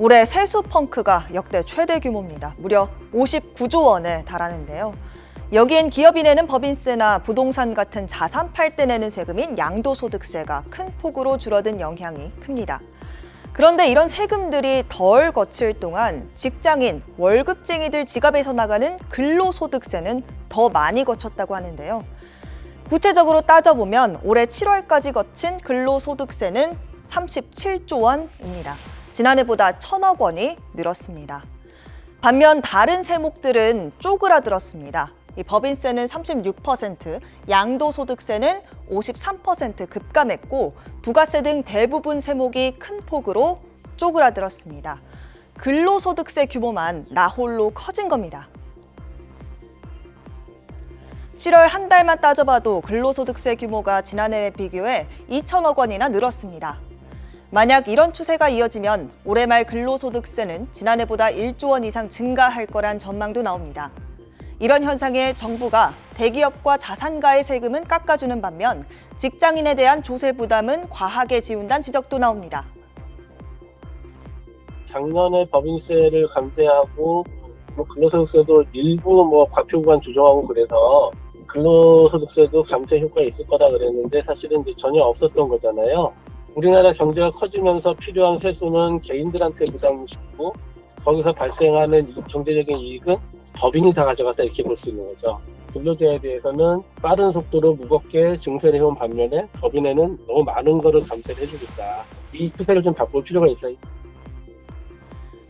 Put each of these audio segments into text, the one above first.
올해 세수 펑크가 역대 최대 규모입니다. 무려 59조 원에 달하는데요. 여기엔 기업이 내는 법인세나 부동산 같은 자산 팔 때 내는 세금인 양도소득세가 큰 폭으로 줄어든 영향이 큽니다. 그런데 이런 세금들이 덜 거칠 동안 직장인, 월급쟁이들 지갑에서 나가는 근로소득세는 더 많이 거쳤다고 하는데요. 구체적으로 따져보면 올해 7월까지 거친 근로소득세는 37조 원입니다. 지난해보다 1,000억 원이 늘었습니다. 반면 다른 세목들은 쪼그라들었습니다. 이 법인세는 36%, 양도소득세는 53% 급감했고 부가세 등 대부분 세목이 큰 폭으로 쪼그라들었습니다. 근로소득세 규모만 나홀로 커진 겁니다. 7월 한 달만 따져봐도 근로소득세 규모가 지난해에 비교해 2천억 원이나 늘었습니다. 만약 이런 추세가 이어지면 올해 말 근로소득세는 지난해보다 1조 원 이상 증가할 거란 전망도 나옵니다. 이런 현상에 정부가 대기업과 자산가의 세금은 깎아주는 반면 직장인에 대한 조세 부담은 과하게 지운다는 지적도 나옵니다. 작년에 법인세를 감세하고 근로소득세도 일부 과표 구간 조정하고 그래서 근로소득세도 감세 효과가 있을 거다 그랬는데 사실은 이제 전혀 없었던 거잖아요. 우리나라 경제가 커지면서 필요한 세수는 개인들한테 부담시키고 거기서 발생하는 경제적인 이익은 법인이 다 가져갔다 이렇게 볼 수 있는 거죠. 근로자에 대해서는 빠른 속도로 무겁게 증세를 해온 반면에 법인에는 너무 많은 거를 감세를 해주겠다. 이 추세를 좀 바꿀 필요가 있다.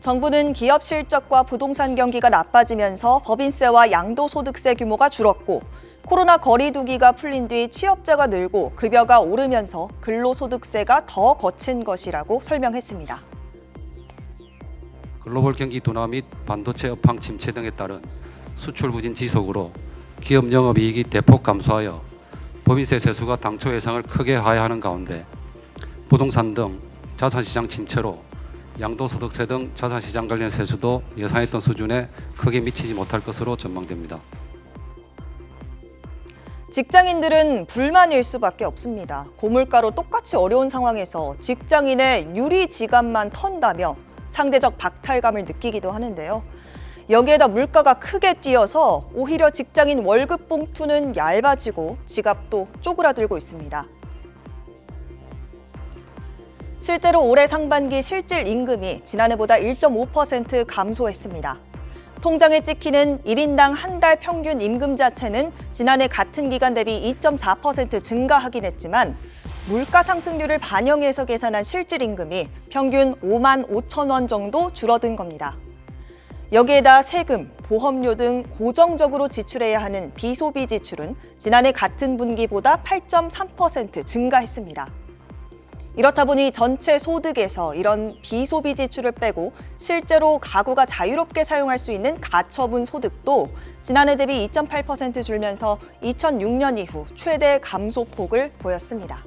정부는 기업 실적과 부동산 경기가 나빠지면서 법인세와 양도소득세 규모가 줄었고 코로나 거리두기가 풀린 뒤 취업자가 늘고 급여가 오르면서 근로소득세가 더 거친 것이라고 설명했습니다. 글로벌 경기 둔화 및 반도체 업황 침체 등에 따른 수출 부진 지속으로 기업 영업이익이 대폭 감소하여 법인세 세수가 당초 예상을 크게 하회하는 가운데 부동산 등 자산시장 침체로 양도소득세 등 자산시장 관련 세수도 예상했던 수준에 크게 미치지 못할 것으로 전망됩니다. 직장인들은 불만일 수밖에 없습니다. 고물가로 똑같이 어려운 상황에서 직장인의 유리 지갑만 턴다며 상대적 박탈감을 느끼기도 하는데요. 여기에다 물가가 크게 뛰어서 오히려 직장인 월급 봉투는 얇아지고 지갑도 쪼그라들고 있습니다. 실제로 올해 상반기 실질 임금이 지난해보다 1.5% 감소했습니다. 통장에 찍히는 1인당 한 달 평균 임금 자체는 지난해 같은 기간 대비 2.4% 증가하긴 했지만 물가 상승률을 반영해서 계산한 실질 임금이 평균 5만 5천 원 정도 줄어든 겁니다. 여기에다 세금, 보험료 등 고정적으로 지출해야 하는 비소비 지출은 지난해 같은 분기보다 8.3% 증가했습니다. 이렇다 보니 전체 소득에서 이런 비소비 지출을 빼고 실제로 가구가 자유롭게 사용할 수 있는 가처분 소득도 지난해 대비 2.8% 줄면서 2006년 이후 최대 감소폭을 보였습니다.